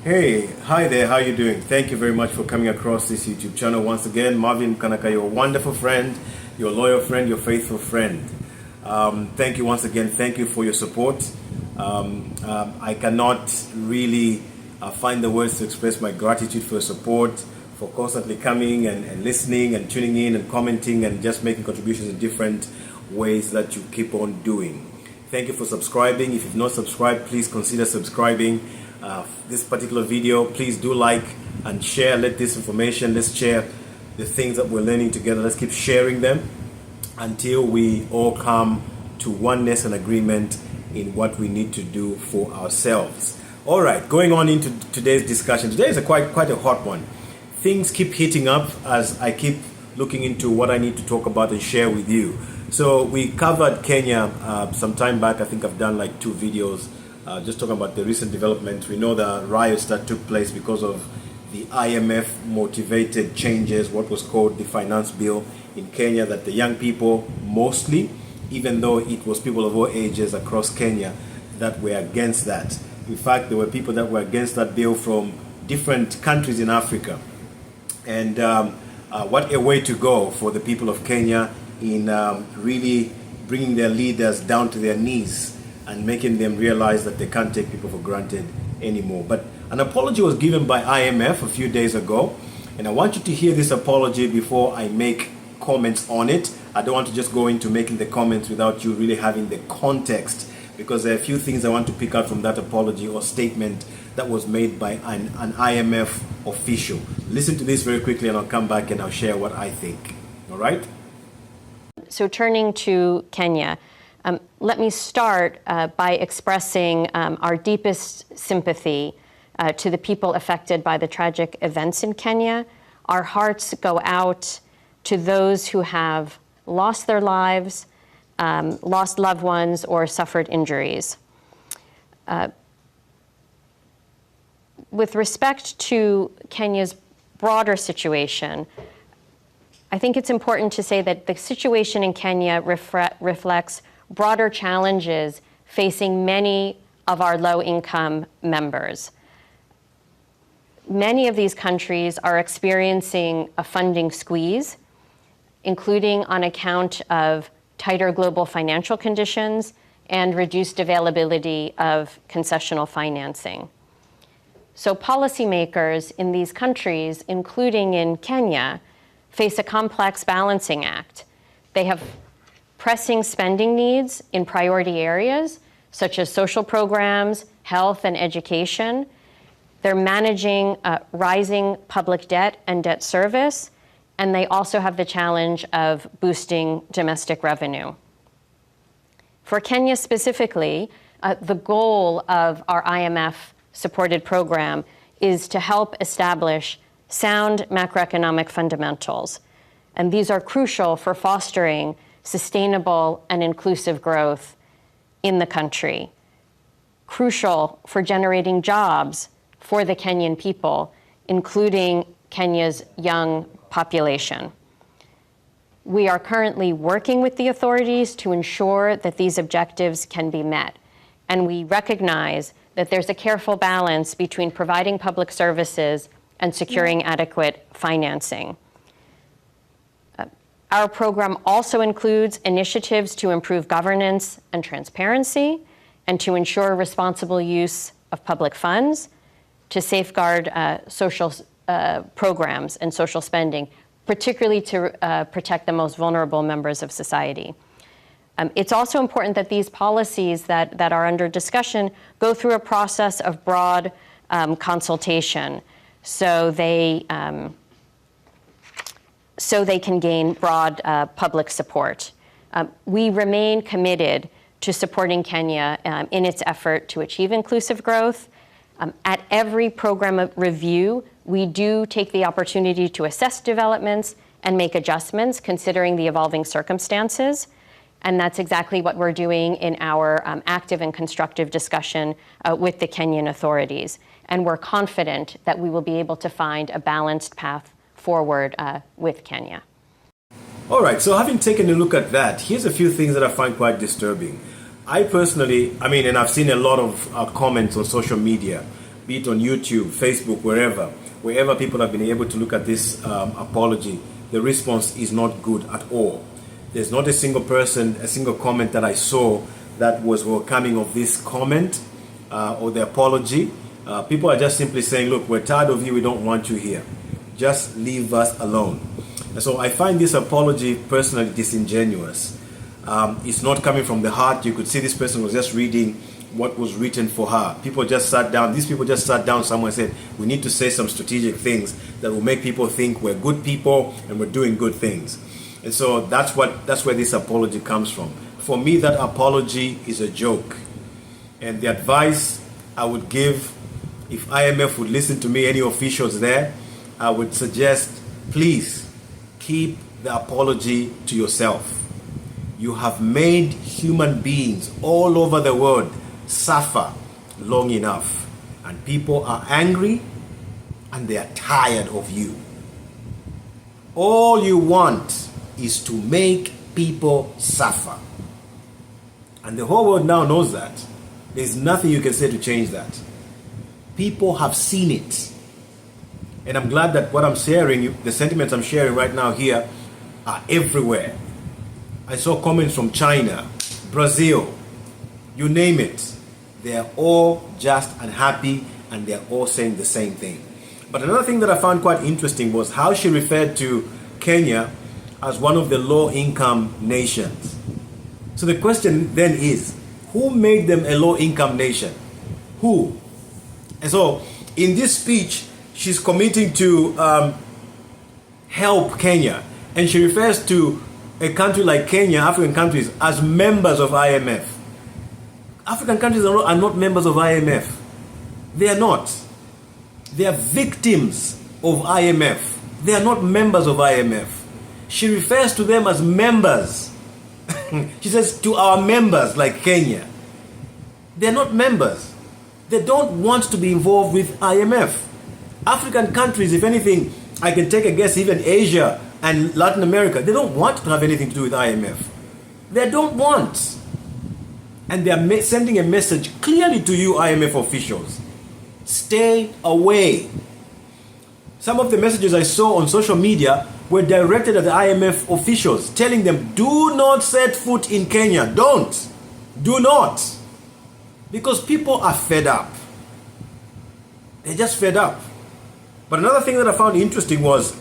Hey, hi there, how you doing? Thank you very much for coming across this YouTube channel. Once again, Marvin Kanaka, your wonderful friend, your loyal friend, your faithful friend. Thank you once again. Thank you for your support. I cannot really find the words to express my gratitude for your support, for constantly coming and listening and tuning in and commenting and just making contributions in different ways that you keep on doing. Thank you for subscribing. If you've not subscribed, please consider subscribing. This particular video, please do like and share. Let this information, let's share the things that we're learning together. Let's keep sharing them until we all come to oneness and agreement in what we need to do for ourselves. All right, going on into today's discussion. Today is quite a hot one. Things keep heating up as I keep looking into what I need to talk about and share with you. So we covered Kenya some time back. I think I've done like 2 videos just talking about the recent developments. We know the riots that took place because of the IMF motivated changes, what was called the finance bill in Kenya, that the young people mostly, even though it was people of all ages across Kenya that were against that. In fact, there were people that were against that bill from different countries in Africa. And what a way to go for the people of Kenya in really bringing their leaders down to their knees and making them realize that they can't take people for granted anymore. But an apology was given by IMF a few days ago, and I want you to hear this apology before I make comments on it. I don't want to just go into making the comments without you really having the context, because there are a few things I want to pick out from that apology or statement that was made by an IMF official. Listen to this very quickly and I'll come back and I'll share what I think. All right? So turning to Kenya, let me start by expressing our deepest sympathy to the people affected by the tragic events in Kenya. Our hearts go out to those who have lost their lives, lost loved ones, or suffered injuries. With respect to Kenya's broader situation, I think it's important to say that the situation in Kenya reflects broader challenges facing many of our low-income members. Many of these countries are experiencing a funding squeeze, including on account of tighter global financial conditions and reduced availability of concessional financing. So policymakers in these countries, including in Kenya, face a complex balancing act. They have pressing spending needs in priority areas, such as social programs, health, and education. They're managing rising public debt and debt service, and they also have the challenge of boosting domestic revenue. For Kenya specifically, the goal of our IMF-supported program is to help establish sound macroeconomic fundamentals, and these are crucial for fostering sustainable and inclusive growth in the country, crucial for generating jobs for the Kenyan people, including Kenya's young population. We are currently working with the authorities to ensure that these objectives can be met, and we recognize that there's a careful balance between providing public services and securing adequate financing. Our program also includes initiatives to improve governance and transparency and to ensure responsible use of public funds, to safeguard social programs and social spending, particularly to protect the most vulnerable members of society. It's also important that these policies that are under discussion go through a process of broad consultation so they can gain broad public support. We remain committed to supporting Kenya in its effort to achieve inclusive growth. At every program review, we do take the opportunity to assess developments and make adjustments considering the evolving circumstances. And that's exactly what we're doing in our active and constructive discussion with the Kenyan authorities. And we're confident that we will be able to find a balanced path forward with Kenya. All right, so having taken a look at that, here's a few things that I find quite disturbing. I personally, and I've seen a lot of comments on social media be it on YouTube, Facebook, wherever people have been able to look at this apology, the response is not good at all. There's not a single person, a single comment that I saw that was welcoming of this comment or the apology. People are just simply saying, look, we're tired of you, we don't want you here. Just leave us alone. And so I find this apology personally disingenuous. It's not coming from the heart. You could see this person was just reading what was written for her. These people just sat down somewhere and said, we need to say some strategic things that will make people think we're good people and we're doing good things. And so that's where this apology comes from. For me, that apology is a joke. And the advice I would give, if IMF would listen to me, any officials there, I would suggest, please keep the apology to yourself. You have made human beings all over the world suffer long enough. And people are angry and they are tired of you. All you want is to make people suffer. And the whole world now knows that. There's nothing you can say to change that. People have seen it. And I'm glad that what I'm sharing, the sentiments I'm sharing right now here, are everywhere. I saw comments from China, Brazil, you name it. They are all just unhappy and they're all saying the same thing. But another thing that I found quite interesting was how she referred to Kenya as one of the low-income nations. So the question then is, who made them a low-income nation? Who? And so in this speech, she's committing to help Kenya. And she refers to a country like Kenya, African countries, as members of IMF. African countries are not members of IMF. They are not. They are victims of IMF. They are not members of IMF. She refers to them as members. She says to our members like Kenya. They're not members. They don't want to be involved with IMF. African countries, if anything, I can take a guess, even Asia and Latin America, they don't want to have anything to do with IMF. They don't want. And they are sending a message clearly to you, IMF officials. Stay away. Some of the messages I saw on social media were directed at the IMF officials, telling them, do not set foot in Kenya. Don't. Do not. Because people are fed up. They're just fed up. But another thing that I found interesting was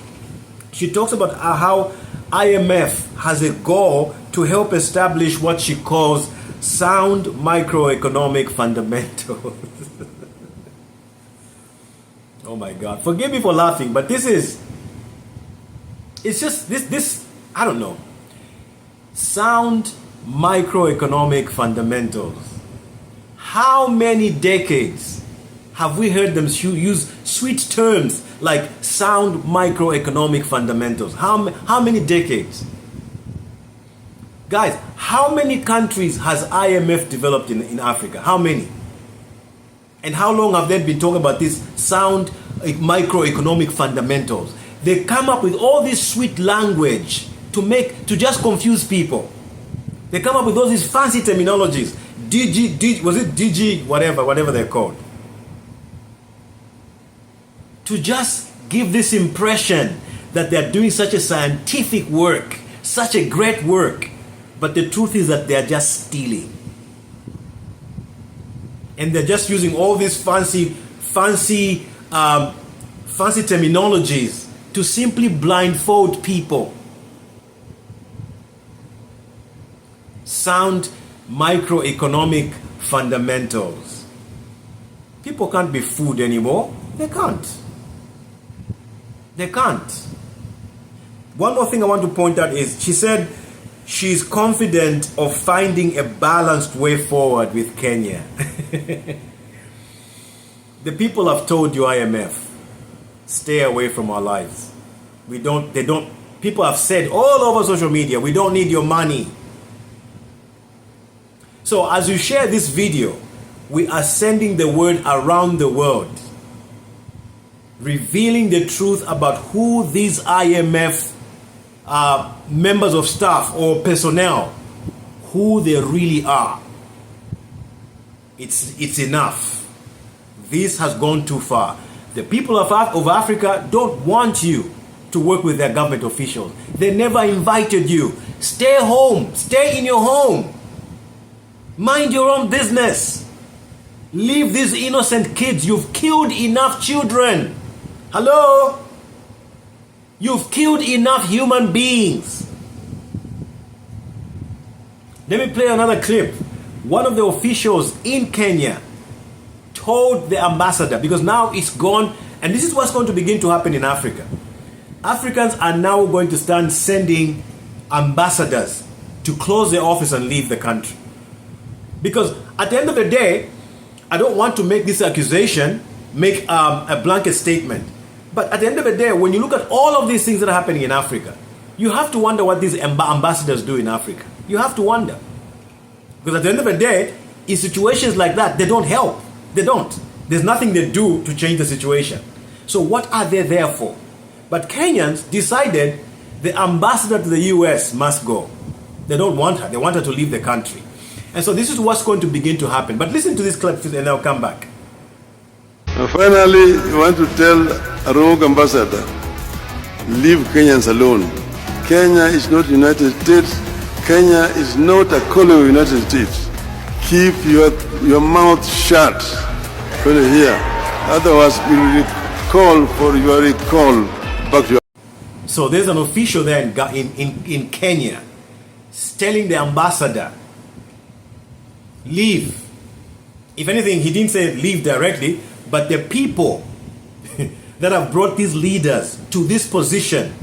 she talks about how IMF has a goal to help establish what she calls sound microeconomic fundamentals. Oh my God. Forgive me for laughing, but it's just this, I don't know. Sound microeconomic fundamentals. How many decades have we heard them use sweet terms like sound microeconomic fundamentals? How many decades? Guys, how many countries has IMF developed in Africa? How many? And how long have they been talking about this sound microeconomic fundamentals? They come up with all this sweet language to just confuse people. They come up with all these fancy terminologies. DG, whatever they're called. To just give this impression that they're doing such a scientific work, such a great work. But the truth is that they're just stealing. And they're just using all these fancy terminologies to simply blindfold people. Sound microeconomic fundamentals. People can't be fooled anymore. They can't. They can't. One more thing I want to point out is she said she's confident of finding a balanced way forward with Kenya. The people have told you, IMF, stay away from our lives. People have said all over social media, we don't need your money. So as you share this video, we are sending the word around the world, revealing the truth about who these IMF members of staff or personnel, who they really are. It's enough. This has gone too far. The people of Africa don't want you to work with their government officials. They never invited you. Stay home. Stay in your home. Mind your own business. Leave these innocent kids. You've killed enough children. Hello? You've killed enough human beings. Let me play another clip. One of the officials in Kenya told the ambassador, because now it's gone, and this is what's going to begin to happen in Africa. Africans are now going to start sending ambassadors to close their office and leave the country. Because at the end of the day, I don't want to make this accusation, make a blanket statement. But at the end of the day, when you look at all of these things that are happening in Africa, you have to wonder what these ambassadors do in Africa. You have to wonder. Because at the end of the day, in situations like that, they don't help. They don't. There's nothing they do to change the situation. So what are they there for? But Kenyans decided the ambassador to the US must go. They don't want her. They want her to leave the country. And so this is what's going to begin to happen. But listen to this clip and I'll come back. Finally, I want to tell a rogue ambassador, leave Kenyans alone. Kenya is not United States. Kenya is not a colony of United States. Keep your mouth shut when you're here. Otherwise, you will call for your recall back to your... So there's an official there in Kenya telling the ambassador, leave. If anything, he didn't say leave directly, but the people that have brought these leaders to this position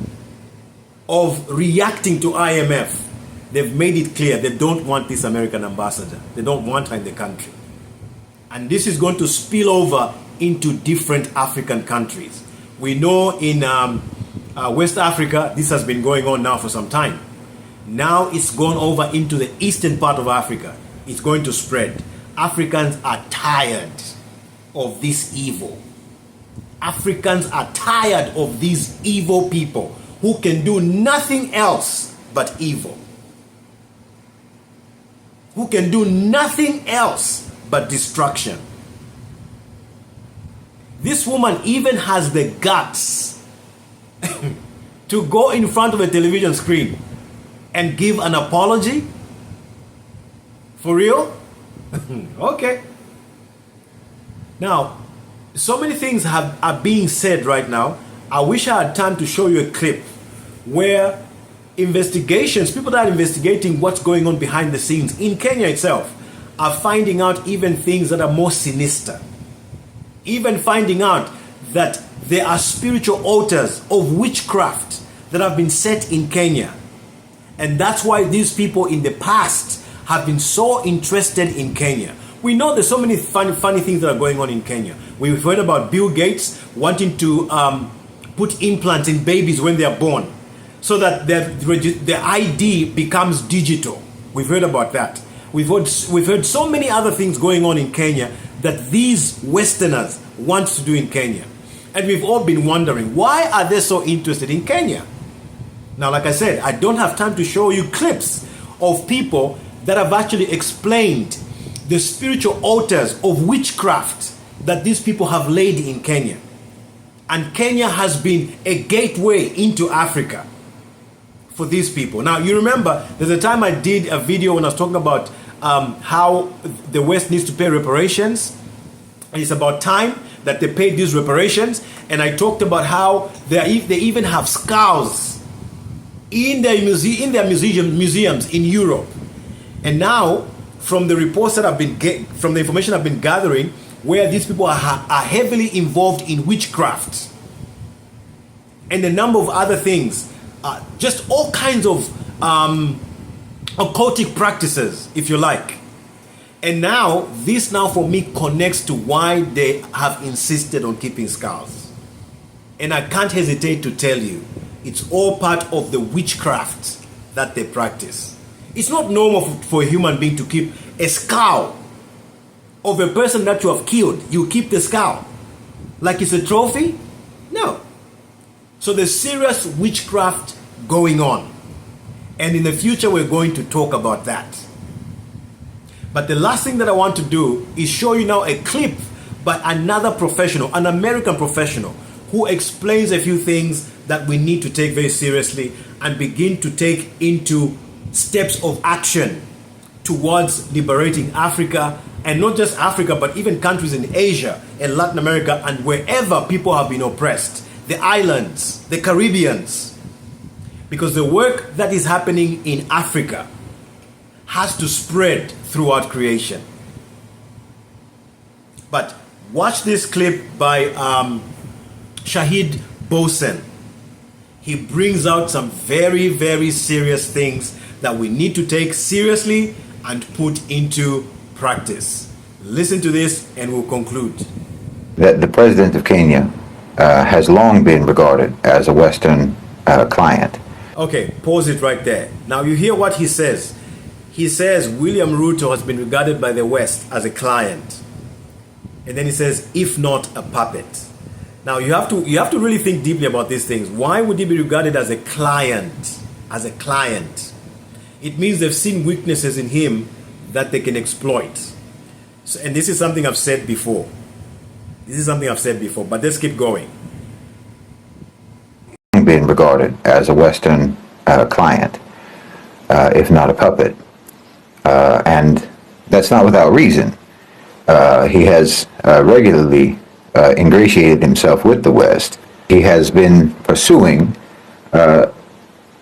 of reacting to IMF, they've made it clear they don't want this American ambassador. They don't want her in the country. And this is going to spill over into different African countries. We know in West Africa, this has been going on now for some time. Now it's gone over into the eastern part of Africa. It's going to spread. Africans are tired of this evil. Africans are tired of these evil people who can do nothing else but evil. Who can do nothing else but destruction. This woman even has the guts to go in front of a television screen and give an apology. For real? Okay. Now, so many things are being said right now. I wish I had time to show you a clip where investigations, people that are investigating what's going on behind the scenes in Kenya itself, are finding out even things that are more sinister. Even finding out that there are spiritual altars of witchcraft that have been set in Kenya. And that's why these people in the past have been so interested in Kenya. We know there's so many funny things that are going on in Kenya. We've heard about Bill Gates wanting to put implants in babies when they are born, so that their ID becomes digital. We've heard about that. We've heard so many other things going on in Kenya that these Westerners want to do in Kenya. And we've all been wondering, why are they so interested in Kenya? Now, like I said, I don't have time to show you clips of people that have actually explained the spiritual altars of witchcraft that these people have laid in Kenya. And Kenya has been a gateway into Africa for these people. Now, you remember, there's a time I did a video when I was talking about how the West needs to pay reparations. And it's about time that they paid these reparations. And I talked about how they even have skulls in their museums in Europe. And now, from the reports that from the information I've been gathering, where these people are heavily involved in witchcraft and a number of other things, just all kinds of occultic practices, if you like. And now, this now for me connects to why they have insisted on keeping skulls. And I can't hesitate to tell you, it's all part of the witchcraft that they practice. It's not normal for a human being to keep a skull of a person that you have killed. You keep the skull like it's a trophy? No. So there's serious witchcraft going on. And in the future, we're going to talk about that. But the last thing that I want to do is show you now a clip by another professional, an American professional, who explains a few things that we need to take very seriously and begin to take into steps of action towards liberating Africa, and not just Africa, but even countries in Asia and Latin America and wherever people have been oppressed, the islands, the Caribbeans. Because the work that is happening in Africa has to spread throughout creation. But watch this clip by Shahid Bosen. He brings out some very, very serious things that we need to take seriously and put into practice. Listen to this and we'll conclude. That the president of Kenya has long been regarded as a Western client. Okay, pause it right there. Now you hear what he says. He says William Ruto has been regarded by the West as a client. And then he says, if not a puppet. Now you have to really think deeply about these things. Why would he be regarded as a client? As a client. It means they've seen weaknesses in him that they can exploit. So, and this is something I've said before. But let's keep going. Been regarded as a Western client, if not a puppet. And that's not without reason. He has regularly ingratiated himself with the West. He has been pursuing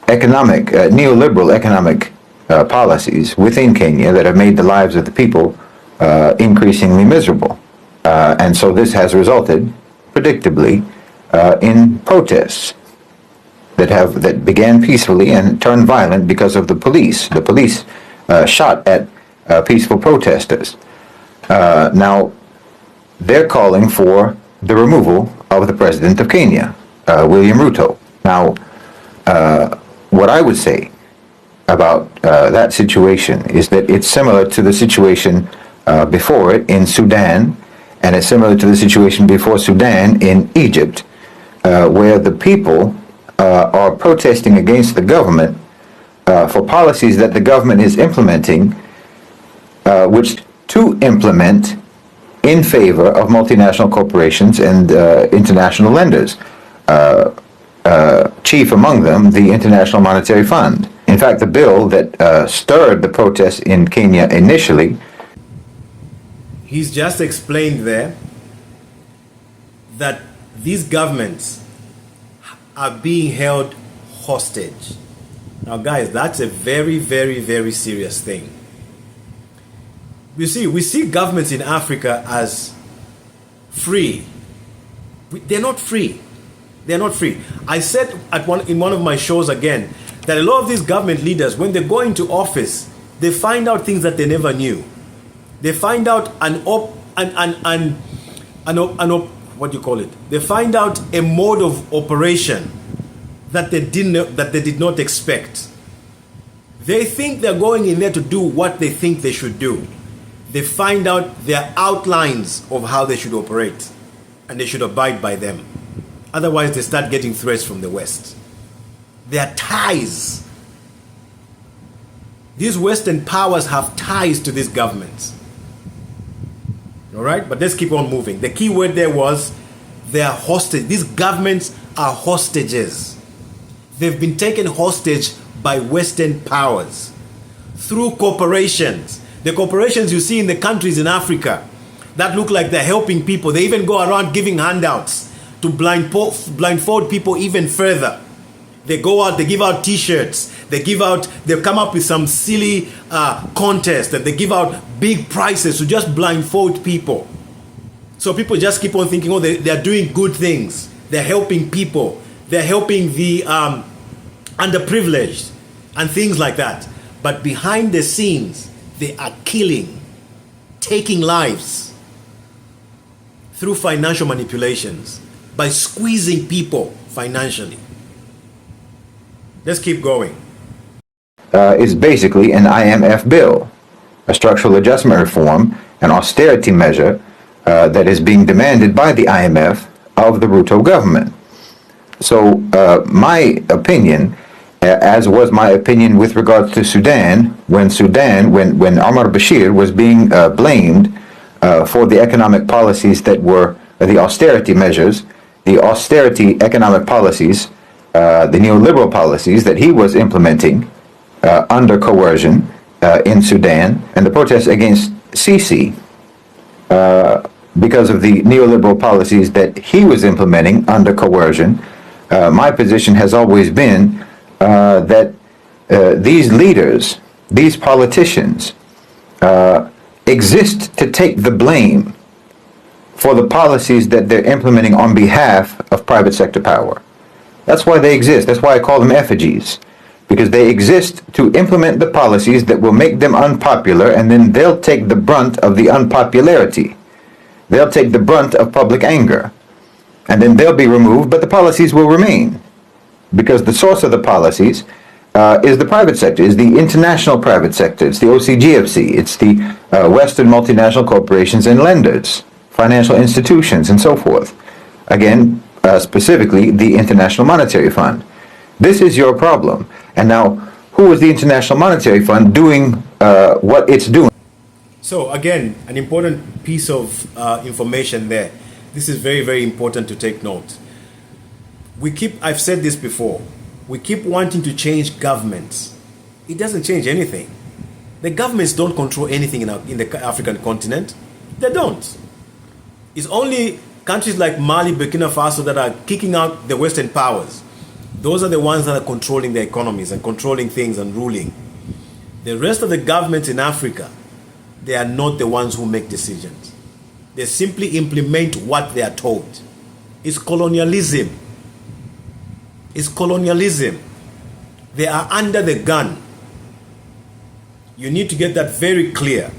neoliberal economic policies within Kenya that have made the lives of the people increasingly miserable. And so this has resulted, predictably, in protests that began peacefully and turned violent because of the police. The police shot at peaceful protesters. Now, they're calling for the removal of the president of Kenya, William Ruto. Now, what I would say about that situation is that it's similar to the situation before it in Sudan, and it's similar to the situation before Sudan in Egypt, where the people are protesting against the government for policies that the government is implementing, which to implement in favor of multinational corporations and international lenders, chief among them the International Monetary Fund. In fact, the bill that stirred the protests in Kenya initially. He's just explained there that these governments are being held hostage. Now, guys, that's a very, very, very serious thing. You see, we see governments in Africa as free. They're not free. They're not free. I said in one of my shows again that a lot of these government leaders, when they go into office, they find out things that they never knew. They find out what do you call it? They find out a mode of operation that they did not expect. They think they're going in there to do what they think they should do. They find out their outlines of how they should operate, and they should abide by them. Otherwise, they start getting threats from the West. Their ties. These Western powers have ties to these governments. All right, but let's keep on moving. The key word there was they are hostage. These governments are hostages. They've been taken hostage by Western powers through corporations. The corporations you see in the countries in Africa that look like they're helping people. They even go around giving handouts to blindfold people even further. They go out, they give out t-shirts, they come up with some silly contest, and they give out big prizes to just blindfold people. So people just keep on thinking, oh, they're doing good things. They're helping people. They're helping the underprivileged and things like that. But behind the scenes, they are killing, taking lives through financial manipulations, by squeezing people financially. Let's keep going. Is basically an IMF bill, a structural adjustment reform, an austerity measure that is being demanded by the IMF of the Ruto government. So my opinion, as was my opinion with regards to Sudan, when Omar Bashir was being blamed for the economic policies that were the austerity measures, the austerity economic policies, the neoliberal policies that he was implementing under coercion in Sudan, and the protests against Sisi because of the neoliberal policies that he was implementing under coercion. My position has always been that these leaders, these politicians, exist to take the blame for the policies that they're implementing on behalf of private sector power. That's why they exist. That's why I call them effigies, because they exist to implement the policies that will make them unpopular, and then they'll take the brunt of the unpopularity. They'll take the brunt of public anger, and then they'll be removed, but the policies will remain, because the source of the policies is the private sector, is the international private sector, it's the OCGFC, it's the Western multinational corporations and lenders, financial institutions, and so forth. Again, specifically the International Monetary Fund. This is your problem. And now, who is the International Monetary Fund doing what it's doing? So again, an important piece of information there. This is very, very important to take note. I've said this before, we keep wanting to change governments. It doesn't change anything. The governments don't control anything in the African continent. They don't. It's only countries like Mali, Burkina Faso that are kicking out the Western powers. Those are the ones that are controlling the economies and controlling things and ruling. The rest of the governments in Africa, they are not the ones who make decisions. They simply implement what they are told. It's colonialism. It's colonialism. They are under the gun. You need to get that very clear.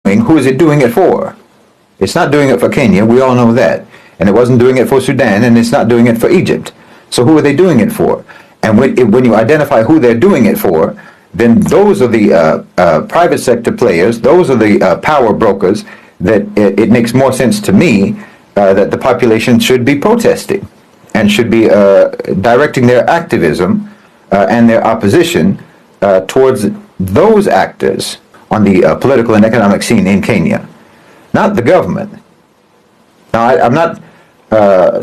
Who is it doing it for? It's not doing it for Kenya, we all know that. And it wasn't doing it for Sudan, and it's not doing it for Egypt. So who are they doing it for? And when you identify who they're doing it for, then those are the private sector players, those are the power brokers that it makes more sense to me that the population should be protesting and should be directing their activism and their opposition towards those actors on the political and economic scene in Kenya, not the government. Now, I'm not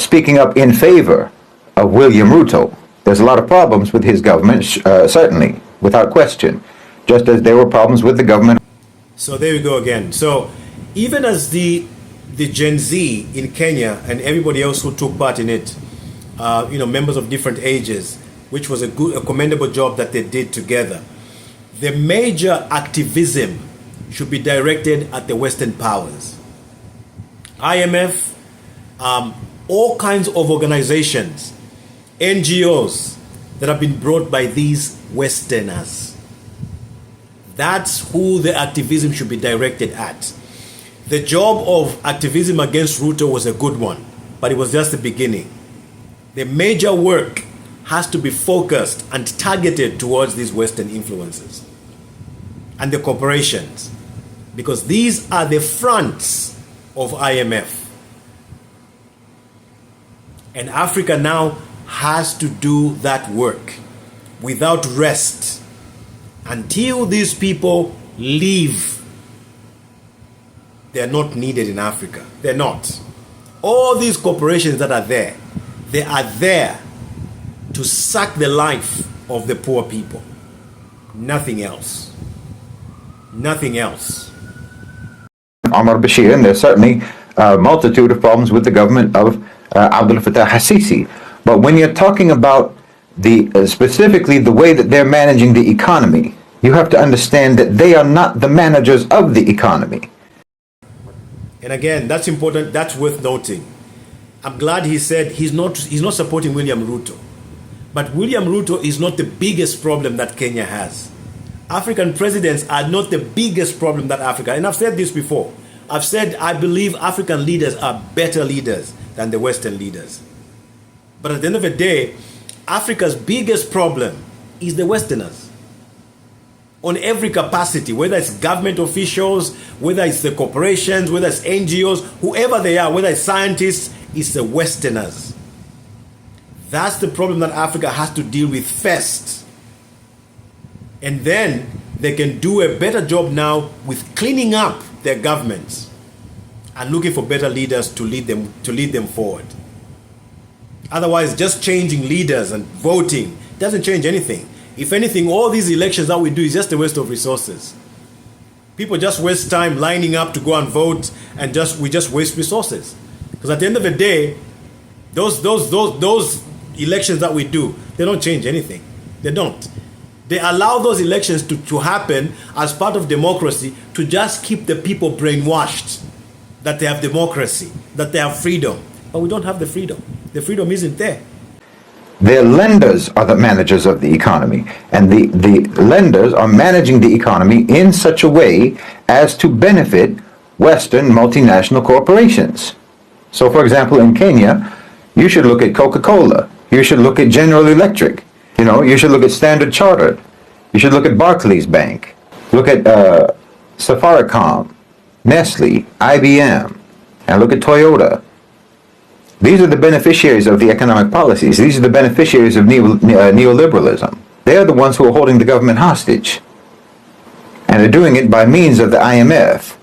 speaking up in favor of William Ruto. There's a lot of problems with his government, certainly, without question, just as there were problems with the government. So there we go again. So even as the Gen Z in Kenya and everybody else who took part in it, members of different ages, which was a commendable job that they did together, the major activism should be directed at the Western powers. IMF, all kinds of organizations, NGOs that have been brought by these Westerners. That's who the activism should be directed at. The job of activism against Ruto was a good one, but it was just the beginning. The major work has to be focused and targeted towards these Western influences and the corporations, because these are the fronts of IMF. And Africa now has to do that work without rest until these people leave. They're not needed in Africa. They're not. All these corporations that are there, they are there to suck the life of the poor people. Nothing else. Nothing else. Omar Bashir, and there's certainly a multitude of problems with the government of Abdel Fattah al-Sisi. But when you're talking about specifically the way that they're managing the economy, you have to understand that they are not the managers of the economy. And again, that's important. That's worth noting. I'm glad he said he's not supporting William Ruto. But William Ruto is not the biggest problem that Kenya has. African presidents are not the biggest problem that Africa, and I've said this before. I've said I believe African leaders are better leaders than the Western leaders. But at the end of the day, Africa's biggest problem is the Westerners. On every capacity, whether it's government officials, whether it's the corporations, whether it's NGOs, whoever they are, whether it's scientists, it's the Westerners. That's the problem that Africa has to deal with first. And then they can do a better job now with cleaning up their governments and looking for better leaders to lead them forward. Otherwise, just changing leaders and voting doesn't change anything. If anything, all these elections that we do is just a waste of resources. People just waste time lining up to go and vote, and we just waste resources. Because at the end of the day, those elections that we do, they don't change anything. They don't. They allow those elections to happen as part of democracy to just keep the people brainwashed that they have democracy, that they have freedom. But we don't have the freedom. The freedom isn't there. Their lenders are the managers of the economy, and the lenders are managing the economy in such a way as to benefit Western multinational corporations. So, for example, in Kenya, you should look at Coca-Cola. You should look at General Electric. You should look at Standard Chartered. You should look at Barclays Bank. Look at Safaricom, Nestle, IBM, and look at Toyota. These are the beneficiaries of the economic policies. These are the beneficiaries of neoliberalism. They are the ones who are holding the government hostage. And they're doing it by means of the IMF.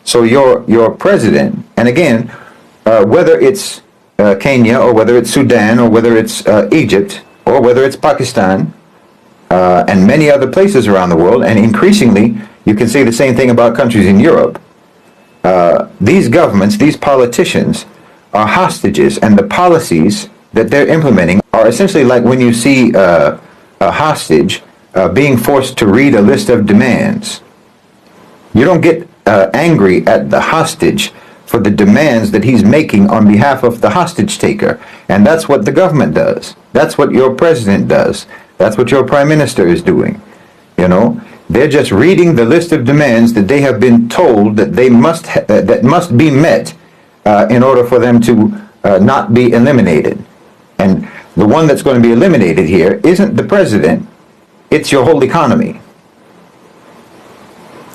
So your president, and again, whether it's Kenya, or whether it's Sudan, or whether it's Egypt, or whether it's Pakistan, and many other places around the world, and increasingly you can say the same thing about countries in Europe, these governments, these politicians, are hostages, and the policies that they're implementing are essentially like when you see a hostage being forced to read a list of demands. You don't get angry at the hostage for the demands that he's making on behalf of the hostage taker, and that's what the government does. That's what your president does. That's what your prime minister is doing. They're just reading the list of demands that they have been told that they must be met in order for them to not be eliminated. And the one that's going to be eliminated here isn't the president, it's your whole economy.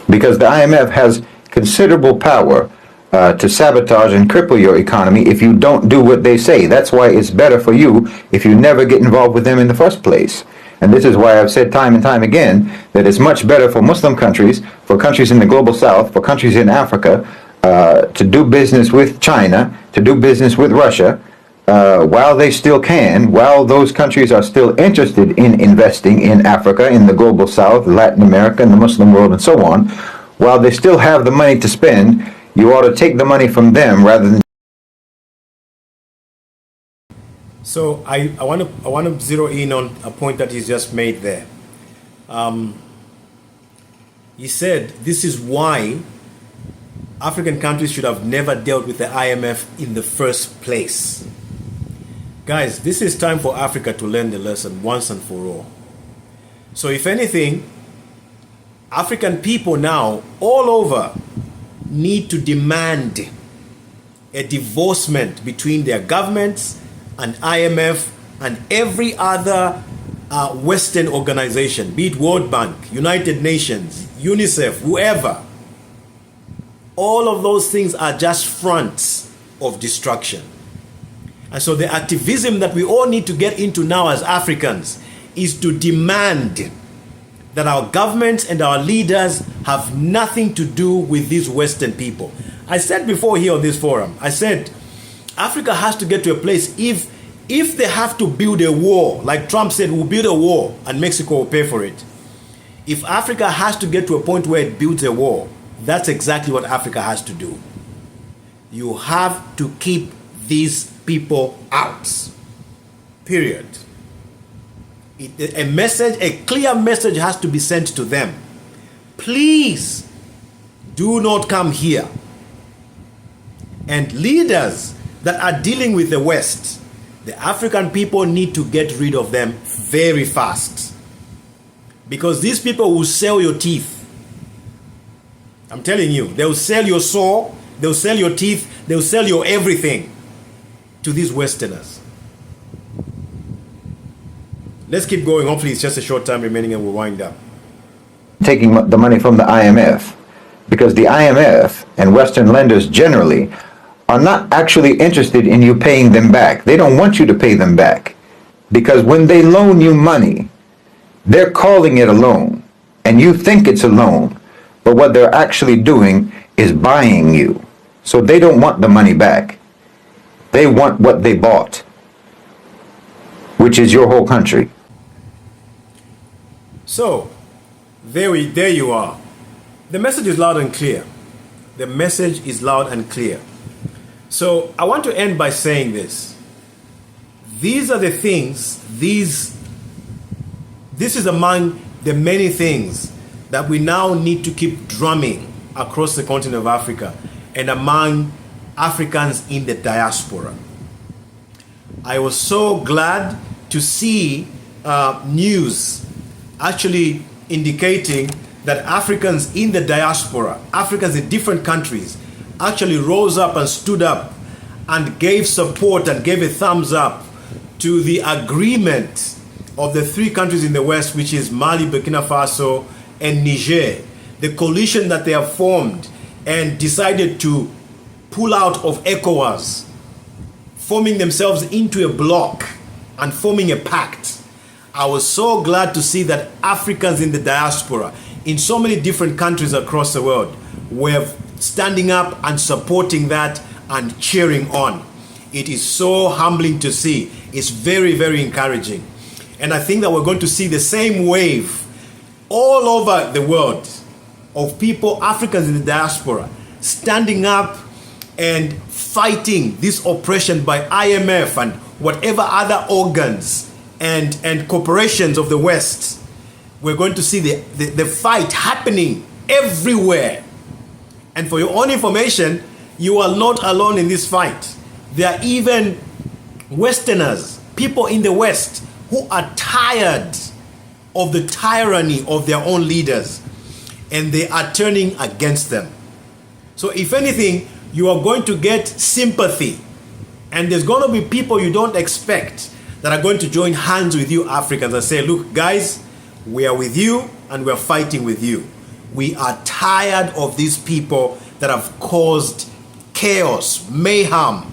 Because the IMF has considerable power to sabotage and cripple your economy if you don't do what they say. That's why it's better for you if you never get involved with them in the first place. And this is why I've said time and time again that it's much better for Muslim countries, for countries in the global south, for countries in Africa, to do business with China, to do business with Russia, while they still can, while those countries are still interested in investing in Africa, in the global south, Latin America, and the Muslim world, and so on, while they still have the money to spend, you ought to take the money from them rather than... So I want to zero in on a point that he's just made there. He said this is why African countries should have never dealt with the IMF in the first place. Guys, this is time for Africa to learn the lesson once and for all. So if anything, African people now all over need to demand a divorcement between their governments and IMF and every other Western organization, be it World Bank, United Nations, UNICEF, whoever. All of those things are just fronts of destruction. And so the activism that we all need to get into now as Africans is to demand that our governments and our leaders have nothing to do with these Western people. I said before here on this forum, I said Africa has to get to a place, if they have to build a wall, like Trump said, we'll build a wall and Mexico will pay for it. If Africa has to get to a point where it builds a wall, that's exactly what Africa has to do. You have to keep these people out. Period. A clear message has to be sent to them. Please do not come here. And leaders that are dealing with the West, the African people need to get rid of them very fast. Because these people will sell your teeth. I'm telling you, they'll sell your soul, they'll sell your teeth, they'll sell your everything to these Westerners. Let's keep going. Hopefully it's just a short time remaining and we'll wind up. Taking the money from the IMF, because the IMF and Western lenders generally are not actually interested in you paying them back. They don't want you to pay them back, because when they loan you money, they're calling it a loan. and you think it's a loan, but what they're actually doing is buying you. So they don't want the money back. They want what they bought, which is your whole country. So, there you are. The message is loud and clear. The message is loud and clear. So, I want to end by saying this. These are the things, this is among the many things that we now need to keep drumming across the continent of Africa and among Africans in the diaspora. I was so glad to see news actually indicating that Africans in the diaspora, Africans in different countries, actually rose up and stood up and gave support and gave a thumbs up to the agreement of the three countries in the West, which is Mali, Burkina Faso, and Niger, the coalition that they have formed and decided to pull out of ECOWAS, forming themselves into a bloc and forming a pact. I was so glad to see that Africans in the diaspora, in so many different countries across the world, were standing up and supporting that and cheering on. It is so humbling to see. It's very, very encouraging. And I think that we're going to see the same wave all over the world of people, Africans in the diaspora, standing up and fighting this oppression by IMF and whatever other organs and corporations of the West. We're going to see the fight happening everywhere. And for your own information, you are not alone in this fight. There are even Westerners, people in the West, who are tired of the tyranny of their own leaders, and they are turning against them. So if anything, you are going to get sympathy, and there's going to be people you don't expect that are going to join hands with you Africans and say, look guys, we are with you and we are fighting with you. We are tired of these people that have caused chaos, mayhem,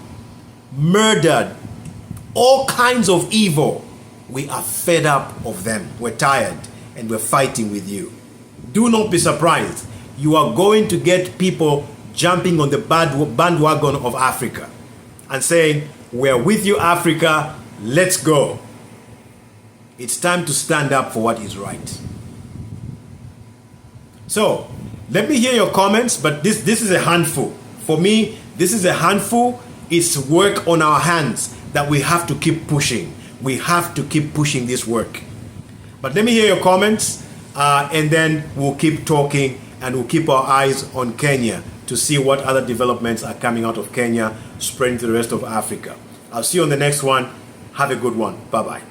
murdered, all kinds of evil. We are fed up of them. We're tired and we're fighting with you. Do not be surprised. You are going to get people jumping on the bandwagon of Africa and saying, we're with you Africa, let's go. It's time to stand up for what is right. So, let me hear your comments, but this is a handful. For me, this is a handful. It's work on our hands that we have to keep pushing. We have to keep pushing this work. But let me hear your comments, and then we'll keep talking and we'll keep our eyes on Kenya to see what other developments are coming out of Kenya, spreading to the rest of Africa. I'll see you on the next one. Have a good one. Bye-bye.